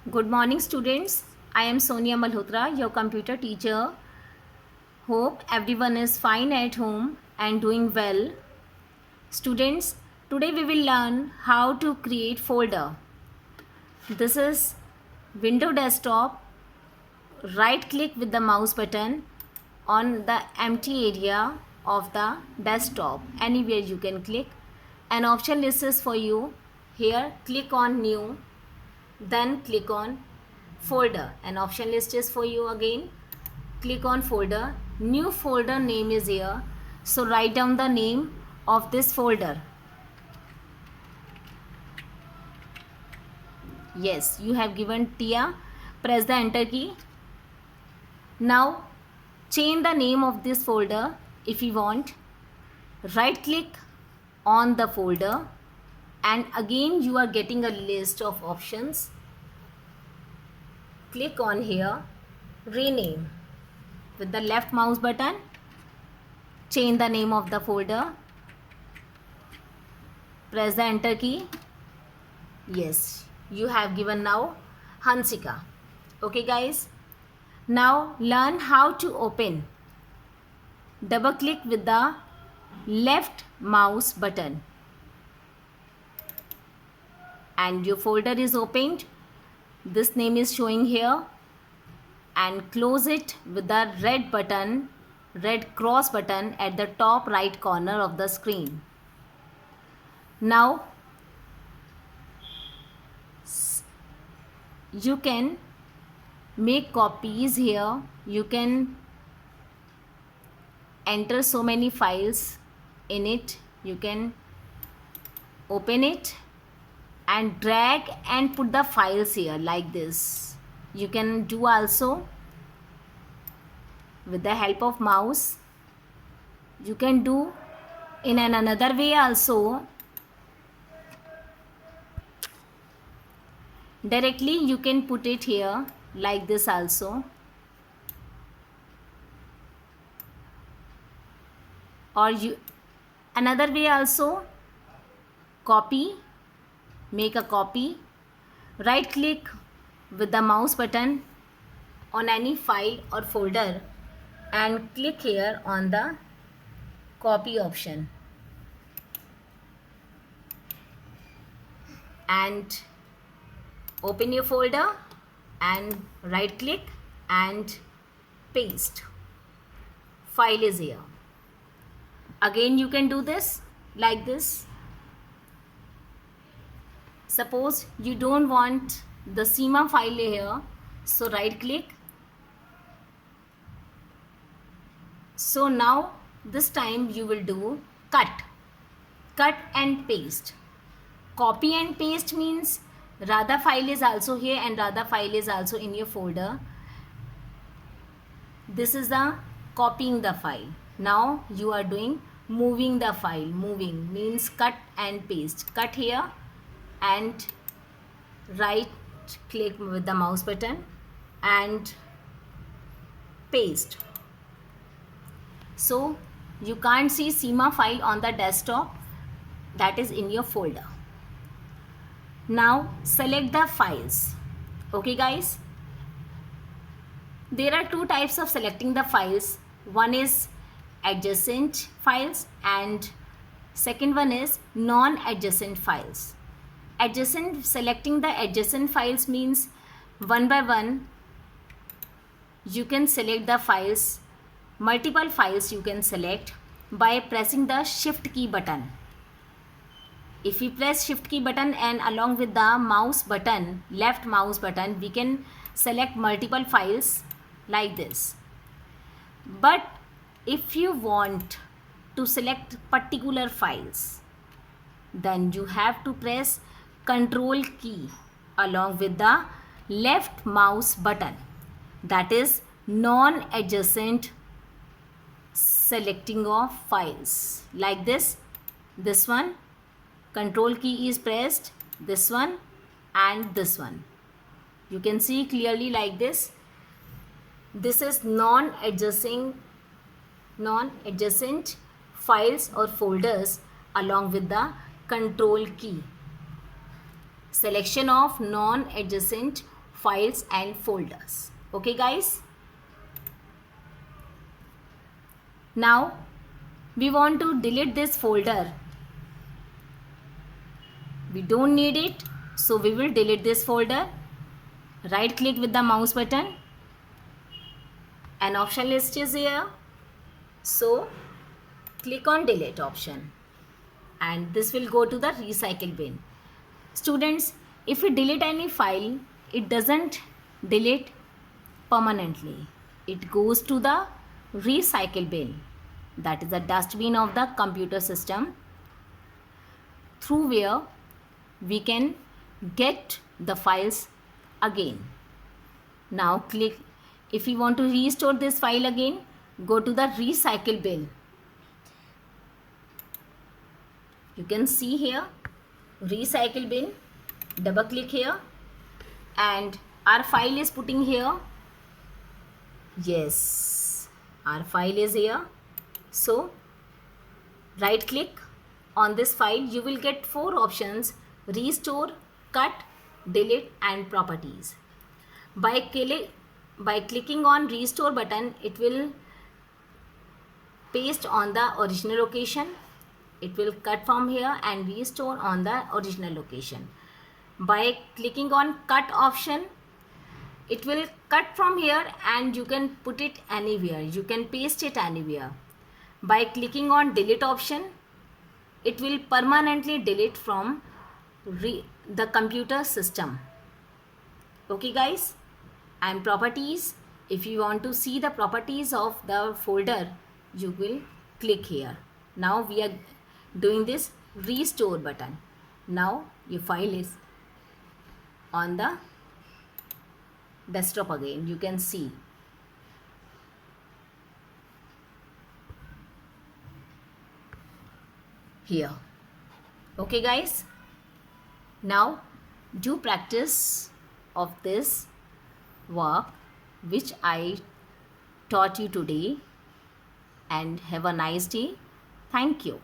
Good morning, students. I am Sonia Malhotra, your computer teacher. Hope everyone is fine at home and doing well. Students, today we will learn how to create folder. This is Windows desktop. Right click with the mouse button on the empty area of the desktop. Anywhere you can click. An option list is for you. Here click on new, then click on folder. An option list is for you again. Click on folder. New folder name is here, so write down the name of this folder. Yes, you have given Tia. Press the enter key. Now change the name of this folder if you want. Right click on the folder and again you are getting a list of options. Click on here, rename. With the left mouse button, change the name of the folder. Press the enter key. Yes, you have given now Hansika. Okay guys, now learn how to open. Double click with the left mouse button and your folder is opened. This name is showing here, and close it with the red button, red cross button at the top right corner of the screen. Now you can make copies here. You can enter so many files in it. You can open it and drag and put the files here like this. You can do also with the help of mouse. You can do in another way also. Directly you can put it here like this also. Or you another way also, copy. Make a copy. Right click with the mouse button on any file or folder and click here on the copy option and open your folder and right click and paste. File is here. Again you can do this like this. Suppose you don't want the CMA file here, so right click. So now this time you will do cut and paste. Copy and paste means Radha file is also here and Radha file is also in your folder. This is the copying the file. Now you are doing moving the file. Moving means cut and paste. Cut here and right click with the mouse button and paste. So you can't see CMA file on the desktop, that is in your folder. Now select the files. Okay guys, there are two types of selecting the files. One is adjacent files and second one is non-adjacent files. Selecting the adjacent files means one by one you can select the files. Multiple files you can select by pressing the shift key button. If we press shift key button and along with the mouse button, left mouse button, we can select multiple files like this. But if you want to select particular files, then you have to press Control key along with the left mouse button. That is non-adjacent selecting of files like this. This one, Control key is pressed, this one and this one. You can see clearly like this. This is non-adjacent files or folders along with the Control key. Selection of non-adjacent files and folders. Okay guys, now we want to delete this folder. We don't need it, so we will delete this folder. Right click with the mouse button. An option list is here, so click on delete option and this will go to the recycle bin. Students, if we delete any file, it doesn't delete permanently. It goes to the recycle bin, that is the dustbin of the computer system, through where we can get the files again. Now click, if you want to restore this file again, go to the recycle bin. You can see here recycle bin, double click here and our file is putting here. Yes, our file is here. So right click on this file, you will get 4 options: restore, cut, delete and properties. By clicking on restore button, it will paste on the original location. It will cut from here and restore on the original location. By clicking on cut option, it will cut from here and you can put it anywhere. You can paste it anywhere. By clicking on delete option, it will permanently delete from the computer system. Okay guys, and properties, if you want to see the properties of the folder, you will click here. Now we are doing this restore button. Now your file is on the desktop again. You can see here. Okay guys, now do practice of this work which I taught you today and have a nice day. Thank you.